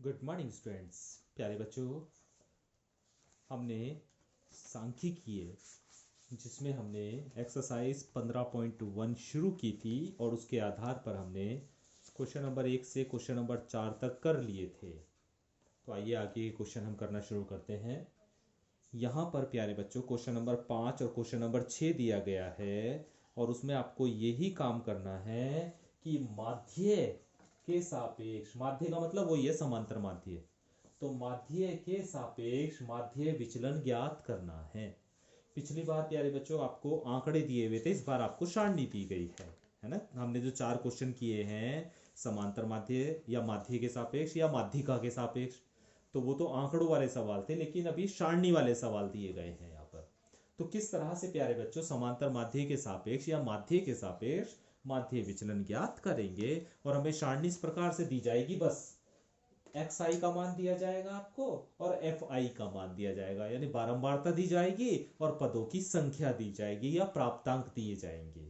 Good morning students. प्यारे बच्चों, हमने सांख्यिकी जिसमें हमने एक्सरसाइज 15.1 शुरू की थी और उसके आधार पर हमने क्वेश्चन नंबर 1 से क्वेश्चन नंबर 4 तक कर लिए थे। तो आइए आगे क्वेश्चन हम करना शुरू करते हैं। यहाँ पर प्यारे बच्चों क्वेश्चन नंबर 5 और क्वेश्चन नंबर 6 दिया गया है और उसमें आपको यही काम करना है कि माध्य के सापेक्ष, माध्य का मतलब वही है समांतर माध्य, तो माध्य के सापेक्ष माध्य विचलन ज्ञात करना है। पिछली बार प्यारे बच्चों आपको आंकड़े दिए हुए थे, इस बार आपको सारणी दी गई है ना। हमने जो 4 क्वेश्चन किए हैं, समांतर माध्य या माध्य के सापेक्ष या माध्यिका के सापेक्ष, तो वो तो आंकड़ों वाले सवाल थे, लेकिन अभी सारणी वाले सवाल दिए गए हैं यहाँ पर। तो किस तरह से प्यारे बच्चों समांतर माध्य के सापेक्ष या माध्य के सापेक्ष माध्य विचलन ज्ञात करेंगे, और हमें सारणी इस प्रकार से दी जाएगी, बस एक्स आई का मान दिया जाएगा आपको और एफ आई का मान दिया जाएगा, यानी बारंबारता दी जाएगी और पदों की संख्या दी जाएगी या प्राप्तांक दिए जाएंगे।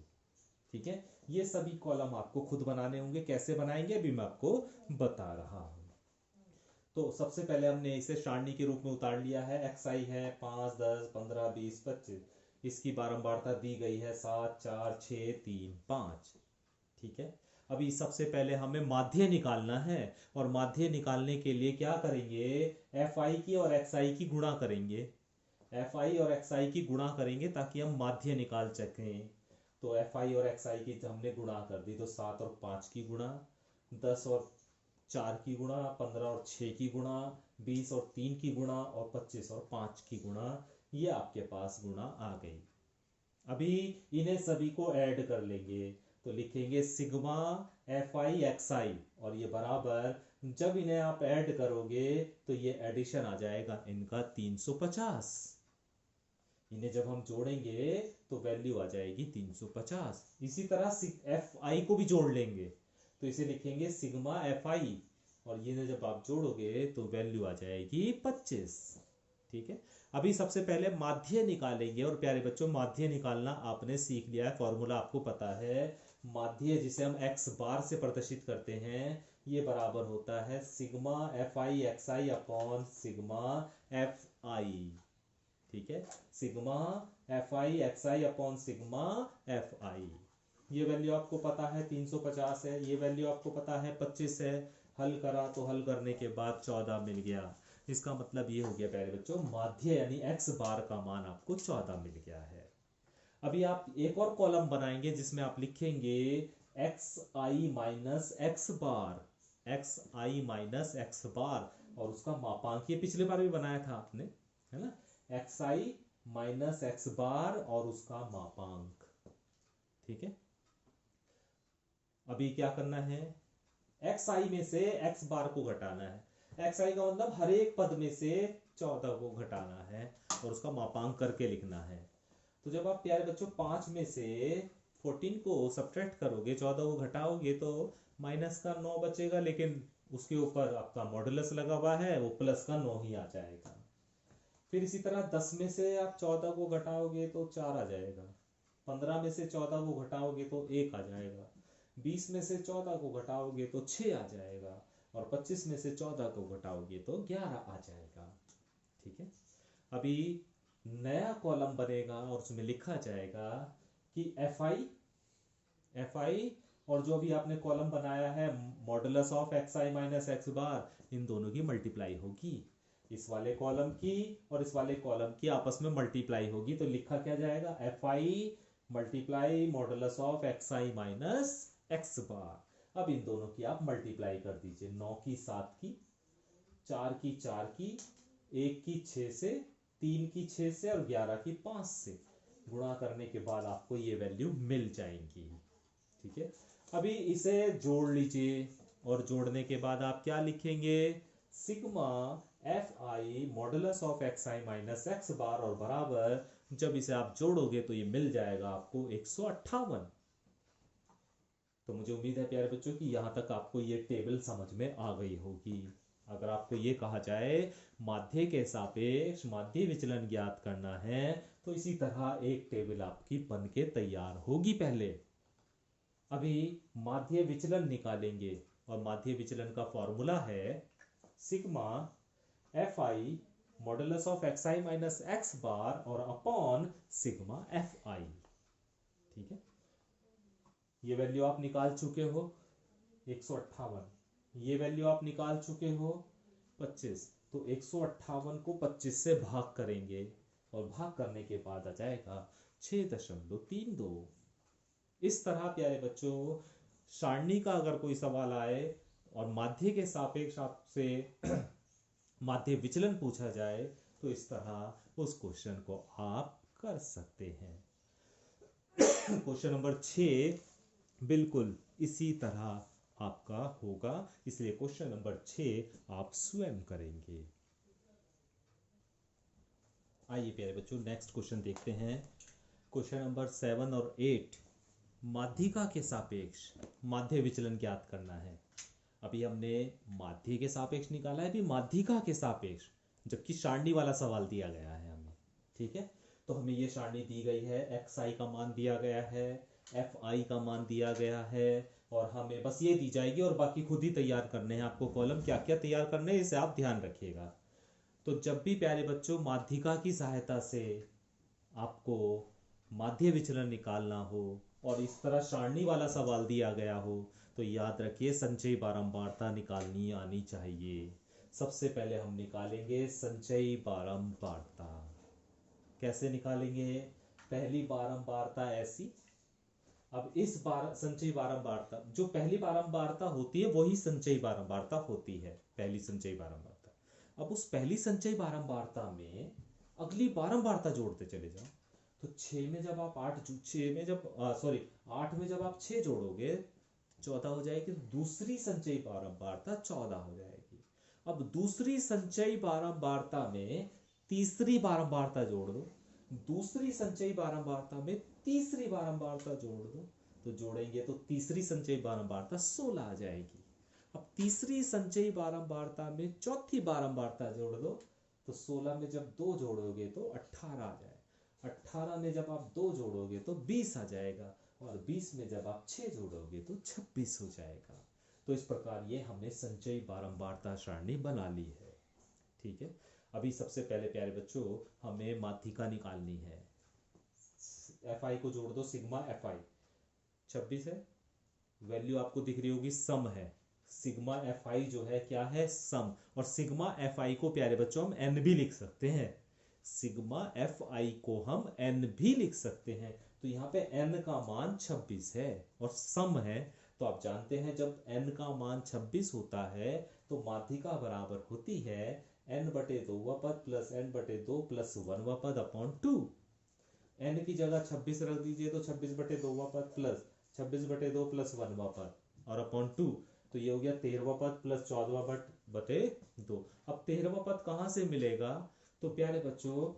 ठीक है, ये सभी कॉलम आपको खुद बनाने होंगे। कैसे बनाएंगे अभी मैं आपको बता रहा हूं। तो सबसे पहले हमने इसे सारणी के रूप में उतार लिया है। एक्स आई है 5, 10, 15, 20, 25। इसकी बारंबारता दी गई है 7, 4, 6, 3, 5। ठीक है, अभी सबसे पहले हमें माध्य निकालना है और माध्य निकालने के लिए क्या करेंगे, एफ आई की और एक्स आई की गुणा करेंगे। एफ आई और एक्स आई की गुणा करेंगे ताकि हम माध्य निकाल सकें। तो एफ आई और एक्स आई की हमने गुणा कर दी, तो 7 और 5 की गुणा, 10 और 4 की गुणा, 15 और 6 की गुणा, 20 और 3 की गुणा और 25 और 5 की गुणा। ये आपके पास गुणा आ गई। अभी इन्हें सभी को ऐड कर लेंगे, तो लिखेंगे सिग्मा एफ आई एक्स आई, और ये बराबर, जब इन्हें आप ऐड करोगे तो ये एडिशन आ जाएगा इनका 350। इन्हें जब हम जोड़ेंगे तो वैल्यू आ जाएगी 350। इसी तरह एफ आई को भी जोड़ लेंगे, तो इसे लिखेंगे सिग्मा एफ आई, और ये जब आप जोड़ोगे तो वैल्यू आ जाएगी 25। ठीक है, अभी सबसे पहले माध्य निकालेंगे। और प्यारे बच्चों, माध्य निकालना आपने सीख लिया है, फॉर्मूला आपको पता है। माध्य जिसे हम एक्स बार से प्रदर्शित करते हैं, ये बराबर होता है सिग्मा एफ आई एक्स आई अपॉन सिग्मा एफ आई। ठीक है, सिग्मा एफ आई एक्स आई अपॉन सिग्मा एफ आई। ये वैल्यू आपको पता है 350 है, ये वैल्यू आपको पता है 25 है। हल करा तो हल करने के बाद 14 मिल गया। इसका मतलब ये हो गया प्यारे बच्चों, माध्य यानी एक्स बार का मान आपको 14 मिल गया है। अभी आप एक और कॉलम बनाएंगे जिसमें आप लिखेंगे x I minus X bar, x I minus X bar, और उसका मापांक, ये पिछले बार भी बनाया था आपने, है ना। X I minus X bar और उसका मापांक। ठीक है, अभी क्या करना है, एक्स आई में से एक्स बार को घटाना है। एक्स आई का मतलब हर एक पद में से 14 को घटाना है और उसका मापांक करके लिखना है। तो जब आप प्यारे बच्चों 5 में से 14 को सब्ट्रैक्ट करोगे, 14 को घटाओगे, तो माइनस का 9 बचेगा, लेकिन उसके ऊपर आपका मॉडुलस लगा हुआ है, वो प्लस का 9 ही आ जाएगा। फिर इसी तरह 10 में से आप 14 को घटाओगे तो 4 आ जाएगा। 15 में से 14 को घटाओगे तो 1 आ जाएगा। 20 में से 14 को घटाओगे तो 6 आ जाएगा, और 25 में से 14 को घटाओगे तो 11 आ जाएगा। ठीक है, अभी नया कॉलम बनेगा और उसमें लिखा जाएगा कि एफ आई और जो भी आपने कॉलम बनाया है modulus of X I minus X bar, इन दोनों की मल्टीप्लाई होगी। इस वाले कॉलम की और इस वाले कॉलम की आपस में मल्टीप्लाई होगी, तो लिखा क्या जाएगा, F I multiply modulus of X I minus X bar. अब इन दोनों की आप मल्टीप्लाई कर दीजिए, 9 की 7 की, 4 की 4 की, 1 की 6 से, 3 की 6 से और 11 की 5 से गुणा करने के बाद आपको ये वैल्यू मिल जाएंगी। ठीक है, अभी इसे जोड़ लीजिए, और जोड़ने के बाद आप क्या लिखेंगे, sigma F I modulus of X I minus X bar, और बराबर, जब इसे आप जोड़ोगे तो ये मिल जाएगा आपको 158। तो मुझे उम्मीद है प्यारे बच्चों कि यहां तक आपको ये टेबल समझ में आ गई होगी। अगर आपको ये कहा जाए माध्य के सापेक्ष माध्य विचलन ज्ञात करना है, तो इसी तरह एक टेबल आपकी बन के तैयार होगी। पहले अभी माध्य विचलन निकालेंगे, और माध्य विचलन का फॉर्मूला है sigma F I modulus of X I minus X bar और अपॉन सिग्मा एफ आई। ठीक है, ये वैल्यू आप निकाल चुके हो 158, ये वैल्यू आप निकाल चुके हो 25। तो 158 को 25 से भाग करेंगे और भाग करने के बाद आ जाएगा 6.32। इस तरह प्यारे बच्चों सारणी का अगर कोई सवाल आए और माध्य के सापेक्ष आपसे माध्य विचलन पूछा जाए तो इस तरह उस क्वेश्चन को आप कर सकते हैं। क्वेश्चन नंबर 6 बिल्कुल इसी तरह आपका होगा, इसलिए क्वेश्चन नंबर 6 आप स्वयं करेंगे। आइए प्यारे बच्चों नेक्स्ट क्वेश्चन देखते हैं। क्वेश्चन नंबर 7 और 8 माध्यिका के सापेक्ष माध्य विचलन ज्ञात करना है। अभी हमने माध्य के सापेक्ष निकाला है, अभी माध्यिका के सापेक्ष, जबकि सारणी वाला सवाल दिया गया है हमें। ठीक है, तो हमें ये सारणी दी गई है, एक्स आई का मान दिया गया है, एफ आई का मान दिया गया है, और हमें बस ये दी जाएगी और बाकी खुद ही तैयार करने हैं। आपको कॉलम क्या क्या तैयार करने हैं इसे आप ध्यान रखिएगा। तो जब भी प्यारे बच्चों माध्यिका की सहायता से आपको माध्य विचलन निकालना हो और इस तरह सारणी वाला सवाल दिया गया हो तो याद रखिए संचयी बारंबारता निकालनी आनी चाहिए। सबसे पहले हम निकालेंगे संचयी बारंबारता। कैसे निकालेंगे? पहली बारंबारता ऐसी, अब इस बार संचयी बारंबारता जो पहली बारंबारता होती है वही संचयी बारंबारता होती है, पहली संचयी बारंबारता। अब उस पहली संचयी बारंबारता में अगली बारंबारता जोड़ते चले जाओ। तो 6 में जब आप 8 में जब आप 6 जोड़ोगे 14 हो जाएगी, तो दूसरी संचयी बारंबारता 14 हो जाएगी। अब दूसरी संचयी बारंबारता में तीसरी बारंबारता जोड़ दो, दूसरी संचयी बारंबारता में तीसरी बारंबारता जोड़ दो, तो जोड़ेंगे तो तीसरी संचयी बारंबारता 16 आ जाएगी। अब तीसरी संचयी बारंबारता में चौथी बारंबारता जोड़ दो, तो 16 में जब 2 जोड़ोगे तो 18 आ जाएगा, 18 में जब आप 2 जोड़ोगे तो 20 आ जाएगा, और 20 में जब आप 6 जोड़ोगे तो 26 हो जाएगा। तो इस प्रकार ये हमने संचयी बारंबारता सारणी बना ली है। ठीक है, अभी सबसे पहले प्यारे बच्चों हमें माध्यिका निकालनी है। एफ आई को जोड़ दो, सिग्मा एफ आई 26 है, वैल्यू आपको दिख रही होगी सम है। सिग्मा एफ आई जो है क्या है? सम। और सिग्मा एफ आई को प्यारे बच्चों हम एन भी लिख सकते हैं, सिग्मा एफ आई को हम एन भी लिख सकते हैं। तो यहाँ पे एन का मान 26 है और सम है, तो आप जानते हैं जब एन का मान 26 होता है तो माध्यिका बराबर होती है n/2 पद प्लस n/2 प्लस 1 पद अपॉन 2। n की जगह 26 रख दीजिए तो 26/2 पद प्लस 26/2 प्लस 1 पद और अपॉन 2, तो ये हो गया 13वां पद प्लस 14/2। अब 13वां पद कहां से मिलेगा? तो प्यारे बच्चों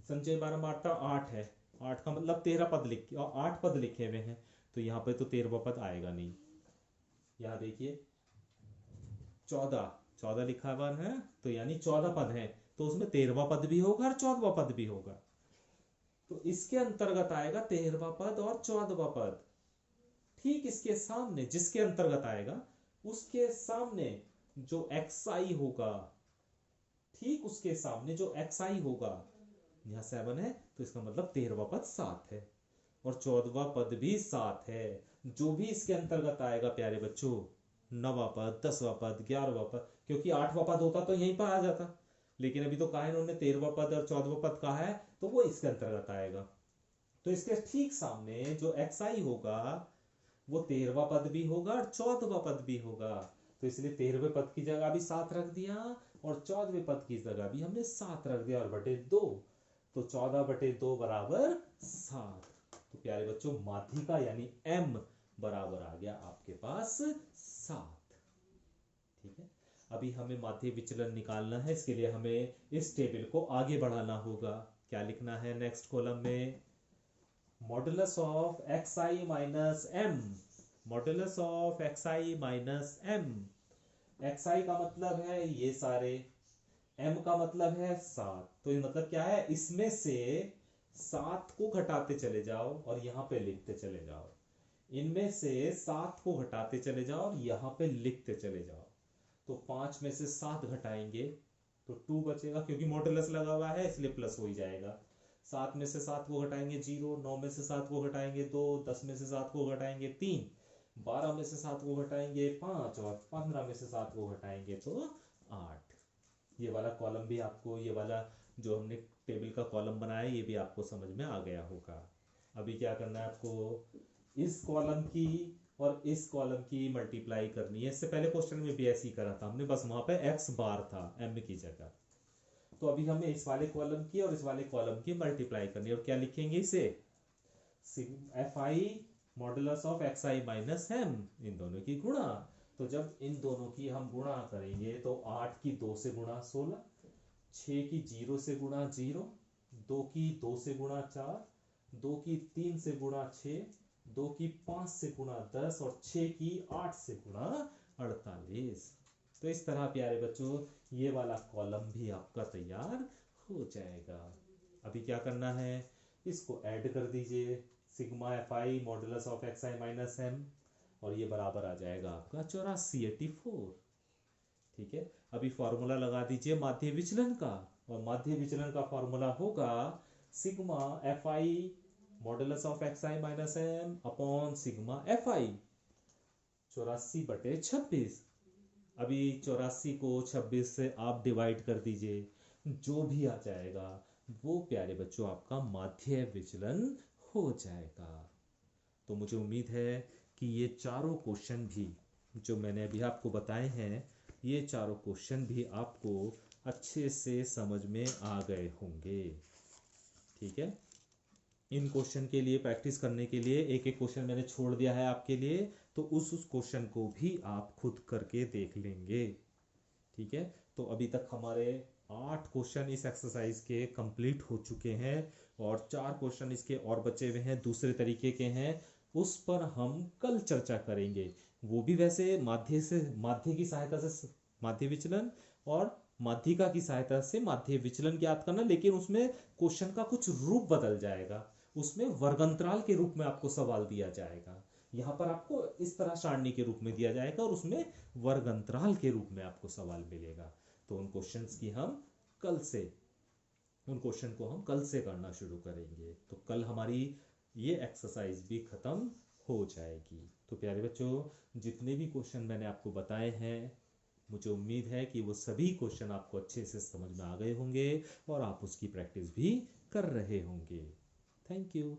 संचय बारंबारता 8 है, 8 का मतलब 13 पद लिख और 8 पद लिखे हुए हैं, तो यहाँ पे तो 13वां पद आएगा नहीं। यहाँ देखिए 14 लिखा हुआ है, तो यानी 14 पद है, तो उसमें 13वां पद भी होगा और 14वां पद भी होगा, तो इसके अंतर्गत आएगा 13वां पद और 14वां पद। ठीक इसके सामने जिसके अंतर्गत आएगा उसके सामने जो xi होगा, ठीक उसके सामने जो xi होगा, यहाँ 7 है तो इसका मतलब 13वां पद 7 है और 14वां पद भी 7 है। जो भी इसके अंतर्गत आएगा प्यारे बच्चों, 9वां पद, 10वां पद, 11वां पद, क्योंकि 8वां पद होता तो यहीं पर आ जाता, लेकिन अभी तो कहा इन्होंने 13वां पद और 14वां पद कहा है, तो वो इसके अंतर्गत आएगा। तो इसके ठीक सामने जो xi होगा वो 13वां पद भी होगा और 14वां पद भी होगा, तो इसलिए 13वें पद की जगह भी 7 रख दिया और 14वें पद की जगह भी हमने 7 रख दिया और बटे 2, तो 14/2 बराबर 7। तो प्यारे बच्चों माध्यिका यानी m बराबर आ गया आपके पास 7। ठीक है, अभी हमें माध्य विचलन निकालना है, इसके लिए हमें इस टेबल को आगे बढ़ाना होगा। क्या लिखना है नेक्स्ट कॉलम में? Modulus of xi minus m, modulus of xi minus m। xi का मतलब है ये सारे, m का मतलब है 7, तो ये मतलब क्या है? इसमें से 7 को घटाते चले जाओ और यहाँ पे लिखते चले जाओ, इनमें से 7 को घटाते चले जाओ और यहाँ पे लिखते चले जाओ। तो 5 में से 7 घटाएंगे तो 2 बचेगा, क्योंकि मॉडुलस लगा हुआ है इसलिए प्लस हो ही जाएगा। 7 में से 7 को घटाएंगे 0, 9 में से 7 को घटाएंगे 2, 10 में से 7 को घटाएंगे 3, 12 में से 7 को घटाएंगे 5 और 15 में से 7 को घटाएंगे तो 8। ये वाला कॉलम भी आपको, ये वाला जो हमने टेबल का कॉलम बनाया ये भी आपको समझ में आ गया होगा। अभी क्या करना है आपको, इस कॉलम की और इस कॉलम की मल्टीप्लाई करनी है। इससे पहले क्वेश्चन में भी ऐसे ही करा था हमने, बस वहां पे एक्स बार था एम की जगह। तो अभी हमें इस वाले कॉलम की और इस वाले कॉलम की मल्टीप्लाई करनी है और क्या लिखेंगे इसे, F I modulus of X I minus M, इन दोनों की गुणा। तो जब इन दोनों की हम गुणा करेंगे तो 8 की 2 से गुणा 16, 6 की 0 से गुणा 0, 2 की 2 से गुणा 4, 2 की 3 से गुणा 6, 2 की 5 से गुणा 10 और 6 की 8 से गुणा 48। तो इस तरह प्यारे बच्चों ये वाला कॉलम भी आपका तैयार हो जाएगा। अभी क्या करना है, इसको ऐड कर दीजिए, sigma F I modulus of X I minus M, और ये बराबर आ जाएगा आपका 84। ठीक है, अभी फॉर्मूला लगा दीजिए माध्य विचलन का, और माध्य विचलन का फॉर्मूला होगा sigma F I modulus of X I minus M upon sigma F I, 84/26। अभी 84 को 26 से आप डिवाइड कर दीजिए, जो भी आ जाएगा वो प्यारे बच्चों आपका माध्य विचलन हो जाएगा। तो मुझे उम्मीद है कि ये चारों क्वेश्चन भी जो मैंने अभी आपको बताए हैं, ये चारों क्वेश्चन भी आपको अच्छे से समझ में आ गए होंगे। ठीक है, इन क्वेश्चन के लिए प्रैक्टिस करने के लिए एक एक क्वेश्चन मैंने छोड़ दिया है आपके लिए, तो उस क्वेश्चन को भी आप खुद करके देख लेंगे। ठीक है, तो अभी तक हमारे 8 क्वेश्चन इस एक्सरसाइज के कंप्लीट हो चुके हैं और 4 क्वेश्चन इसके और बचे हुए हैं, दूसरे तरीके के हैं, उस पर हम कल चर्चा करेंगे। वो भी वैसे माध्य की सहायता से माध्य विचलन और माध्यिका की सहायता से माध्य विचलन ज्ञात करना, लेकिन उसमें क्वेश्चन का कुछ रूप बदल जाएगा, उसमें वर्गंतराल के रूप में आपको सवाल दिया जाएगा। यहाँ पर आपको इस तरह सारणी के रूप में दिया जाएगा और उसमें वर्ग अंतराल के रूप में आपको सवाल मिलेगा। तो उन क्वेश्चंस की हम कल से उन क्वेश्चन को हम कल से करना शुरू करेंगे, तो कल हमारी ये एक्सरसाइज भी खत्म हो जाएगी। तो प्यारे बच्चों जितने भी क्वेश्चन मैंने आपको बताए हैं, मुझे उम्मीद है कि वो सभी क्वेश्चन आपको अच्छे से समझ में आ गए होंगे और आप उसकी प्रैक्टिस भी कर रहे होंगे। Thank you.